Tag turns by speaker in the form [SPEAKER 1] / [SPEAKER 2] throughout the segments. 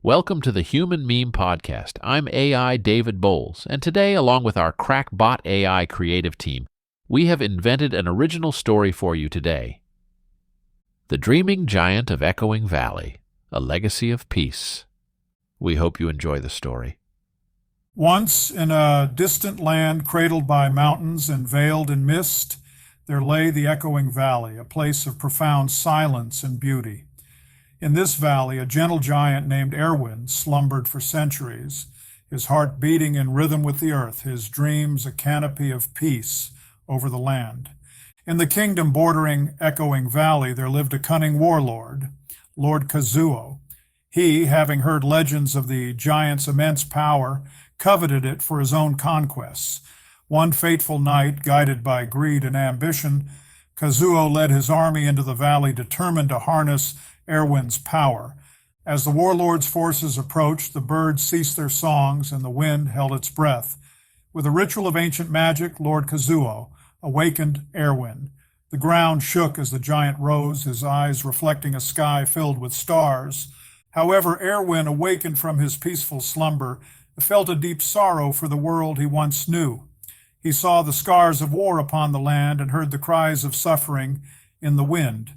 [SPEAKER 1] Welcome to the Human Meme Podcast. I'm AI David Bowles, and today, along with our Crackbot AI creative team, we have invented an original story for you today. The Dreaming Giant of Echoing Valley, A Legacy of Peace. We hope you enjoy the story.
[SPEAKER 2] Once, in a distant land cradled by mountains and veiled in mist, there lay the Echoing Valley, a place of profound silence and beauty. In this valley, a gentle giant named Eirwyn slumbered for centuries, his heart beating in rhythm with the earth, his dreams a canopy of peace over the land. In the kingdom bordering Echoing Valley, there lived a cunning warlord, Lord Kazuo. He, having heard legends of the giant's immense power, coveted it for his own conquests. One fateful night, guided by greed and ambition, Kazuo led his army into the valley, determined to harness Eirwyn's power. As the warlord's forces approached, the birds ceased their songs and the wind held its breath. With a ritual of ancient magic, Lord Kazuo awakened Eirwyn. The ground shook as the giant rose, his eyes reflecting a sky filled with stars. However, Eirwyn, awakened from his peaceful slumber, felt a deep sorrow for the world he once knew. He saw the scars of war upon the land and heard the cries of suffering in the wind.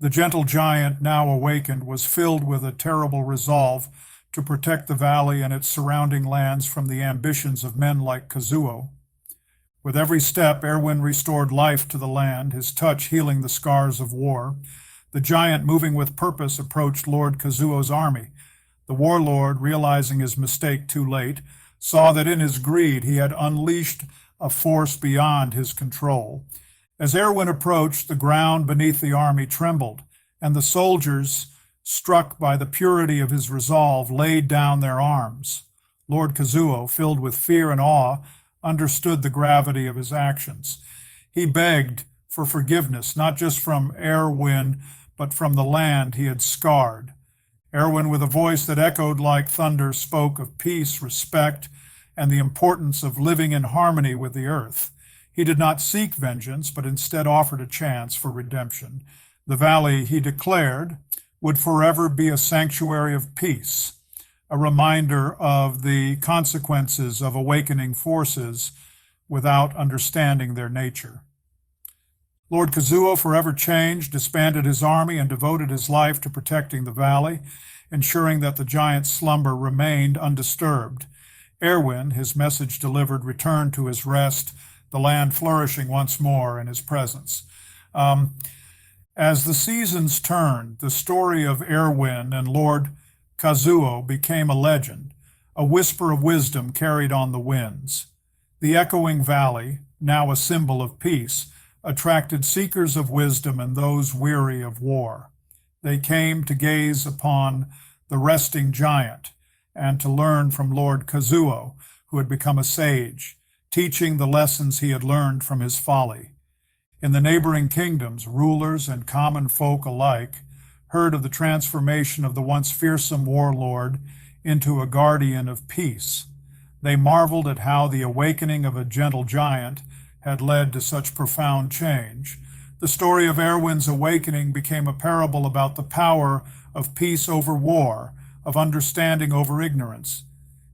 [SPEAKER 2] The gentle giant, now awakened, was filled with a terrible resolve to protect the valley and its surrounding lands from the ambitions of men like Kazuo. With every step, Eirwyn restored life to the land, his touch healing the scars of war. The giant, moving with purpose, approached Lord Kazuo's army. The warlord, realizing his mistake too late, saw that in his greed he had unleashed a force beyond his control. As Eirwyn approached, the ground beneath the army trembled, and the soldiers, struck by the purity of his resolve, laid down their arms. Lord Kazuo, filled with fear and awe, understood the gravity of his actions. He begged for forgiveness, not just from Eirwyn, but from the land he had scarred. Eirwyn, with a voice that echoed like thunder, spoke of peace, respect, and the importance of living in harmony with the earth. He did not seek vengeance, but instead offered a chance for redemption. The valley, he declared, would forever be a sanctuary of peace, a reminder of the consequences of awakening forces without understanding their nature. Lord Kazuo, forever changed, disbanded his army and devoted his life to protecting the valley, ensuring that the giant's slumber remained undisturbed. Eirwyn, his message delivered, returned to his rest, the land flourishing once more in his presence. As the seasons turned, the story of Eirwyn and Lord Kazuo became a legend, a whisper of wisdom carried on the winds. The Echoing Valley, now a symbol of peace, attracted seekers of wisdom and those weary of war. They came to gaze upon the resting giant and to learn from Lord Kazuo, who had become a sage, teaching the lessons he had learned from his folly. In the neighboring kingdoms, rulers and common folk alike heard of the transformation of the once fearsome warlord into a guardian of peace. They marveled at how the awakening of a gentle giant had led to such profound change. The story of Eirwyn's awakening became a parable about the power of peace over war, of understanding over ignorance.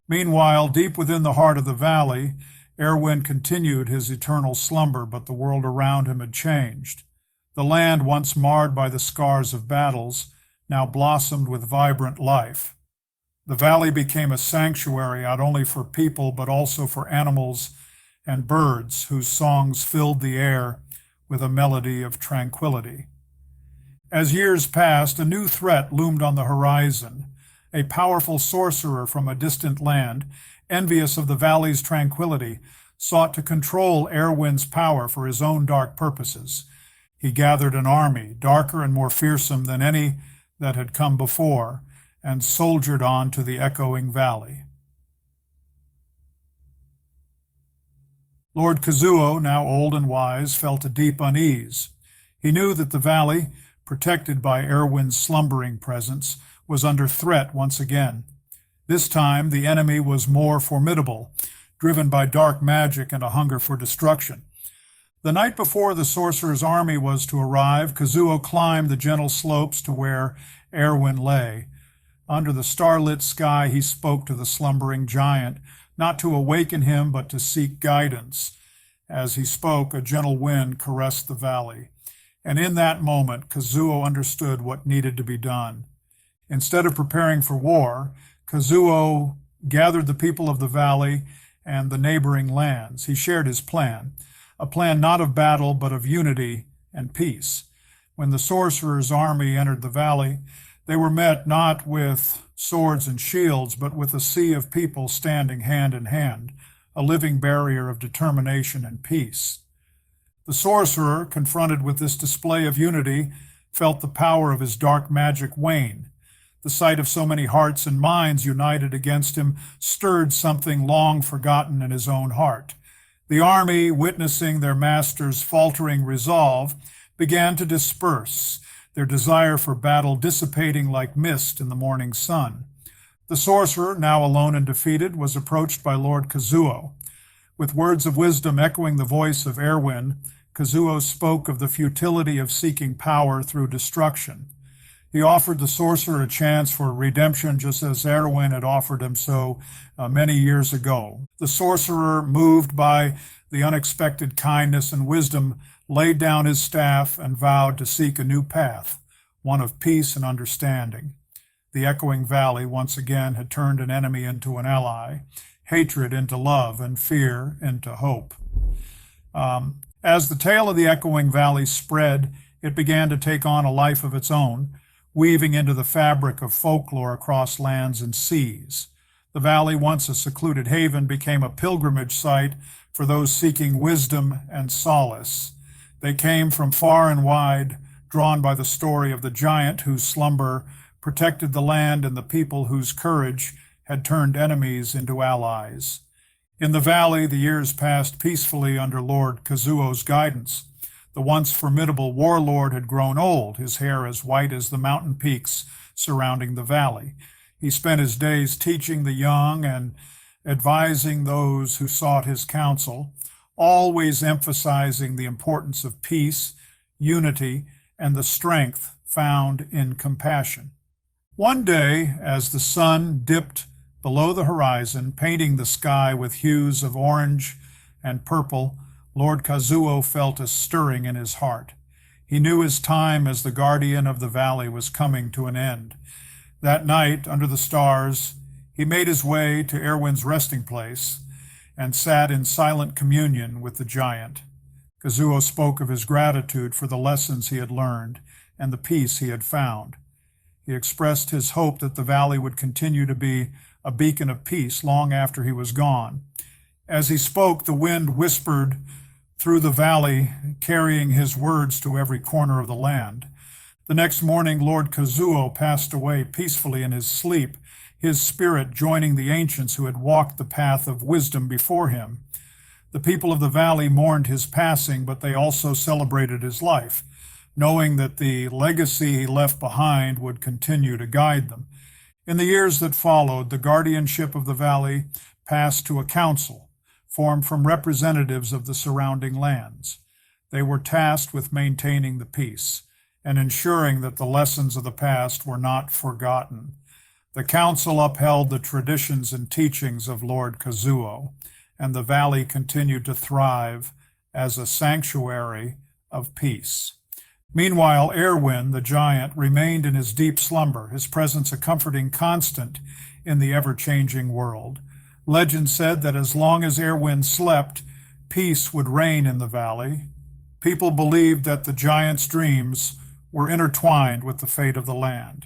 [SPEAKER 2] Meanwhile, deep within the heart of the valley, Eirwyn continued his eternal slumber, but the world around him had changed. The land, once marred by the scars of battles, now blossomed with vibrant life. The valley became a sanctuary not only for people, but also for animals and birds, whose songs filled the air with a melody of tranquility. As years passed, a new threat loomed on the horizon. A powerful sorcerer from a distant land, envious of the valley's tranquility, sought to control Eirwyn's power for his own dark purposes. He gathered an army, darker and more fearsome than any that had come before, and soldiered on to the Echoing Valley. Lord Kazuo, now old and wise, felt a deep unease. He knew that the valley, protected by Eirwyn's slumbering presence, was under threat once again. This time, the enemy was more formidable, driven by dark magic and a hunger for destruction. The night before the sorcerer's army was to arrive, Kazuo climbed the gentle slopes to where Eirwyn lay. Under the starlit sky, he spoke to the slumbering giant, not to awaken him, but to seek guidance. As he spoke, a gentle wind caressed the valley. And in that moment, Kazuo understood what needed to be done. Instead of preparing for war, Kazuo gathered the people of the valley and the neighboring lands. He shared his plan, a plan not of battle, but of unity and peace. When the sorcerer's army entered the valley, they were met not with swords and shields, but with a sea of people standing hand in hand, a living barrier of determination and peace. The sorcerer, confronted with this display of unity, felt the power of his dark magic wane. The sight of so many hearts and minds united against him stirred something long forgotten in his own heart. The army, witnessing their master's faltering resolve, began to disperse, their desire for battle dissipating like mist in the morning sun. The sorcerer, now alone and defeated, was approached by Lord Kazuo. With words of wisdom echoing the voice of Eirwyn, Kazuo spoke of the futility of seeking power through destruction. He offered the sorcerer a chance for redemption, just as Eirwyn had offered him so many years ago. The sorcerer, moved by the unexpected kindness and wisdom, laid down his staff and vowed to seek a new path, one of peace and understanding. The echoing valley once again had turned an enemy into an ally, hatred into love, and fear into hope. As the tale of the echoing valley spread, it began to take on a life of its own, weaving into the fabric of folklore across lands and seas. The valley, once a secluded haven, became a pilgrimage site for those seeking wisdom and solace. They came from far and wide, drawn by the story of the giant whose slumber protected the land and the people whose courage had turned enemies into allies. In the valley, the years passed peacefully under Lord Kazuo's guidance. The once formidable warlord had grown old, his hair as white as the mountain peaks surrounding the valley. He spent his days teaching the young and advising those who sought his counsel, always emphasizing the importance of peace, unity, and the strength found in compassion. One day, as the sun dipped below the horizon, painting the sky with hues of orange and purple, Lord Kazuo felt a stirring in his heart. He knew his time as the guardian of the valley was coming to an end. That night, under the stars, he made his way to Eirwyn's resting place and sat in silent communion with the giant. Kazuo spoke of his gratitude for the lessons he had learned and the peace he had found. He expressed his hope that the valley would continue to be a beacon of peace long after he was gone. As he spoke, the wind whispered through the valley, carrying his words to every corner of the land. The next morning, Lord Kazuo passed away peacefully in his sleep, his spirit joining the ancients who had walked the path of wisdom before him. The people of the valley mourned his passing, but they also celebrated his life, knowing that the legacy he left behind would continue to guide them. In the years that followed, the guardianship of the valley passed to a council, formed from representatives of the surrounding lands. They were tasked with maintaining the peace and ensuring that the lessons of the past were not forgotten. The council upheld the traditions and teachings of Lord Kazuo, and the valley continued to thrive as a sanctuary of peace. Meanwhile, Eirwyn, the giant, remained in his deep slumber, his presence a comforting constant in the ever-changing world. Legend said that as long as Eirwyn slept, peace would reign in the valley. People believed that the giant's dreams were intertwined with the fate of the land,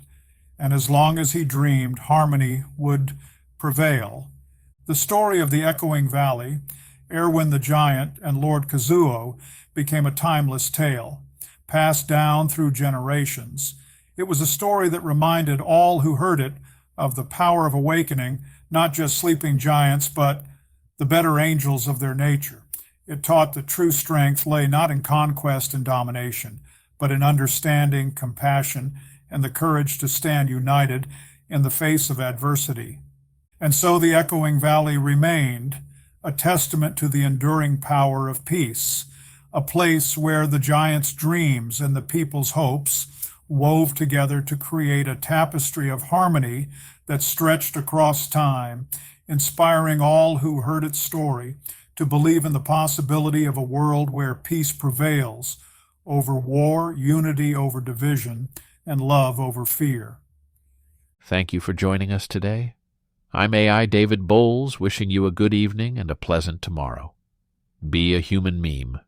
[SPEAKER 2] and as long as he dreamed, harmony would prevail. The story of the echoing valley, Eirwyn the giant, and Lord Kazuo became a timeless tale, passed down through generations. It was a story that reminded all who heard it of the power of awakening, not just sleeping giants, but the better angels of their nature. It taught that true strength lay not in conquest and domination, but in understanding, compassion, and the courage to stand united in the face of adversity. And so the echoing valley remained a testament to the enduring power of peace, a place where the giant's dreams and the people's hopes wove together to create a tapestry of harmony that stretched across time, inspiring all who heard its story to believe in the possibility of a world where peace prevails over war, unity over division, and love over fear.
[SPEAKER 1] Thank you for joining us today. I'm AI David Bowles, wishing you a good evening and a pleasant tomorrow. Be a human meme.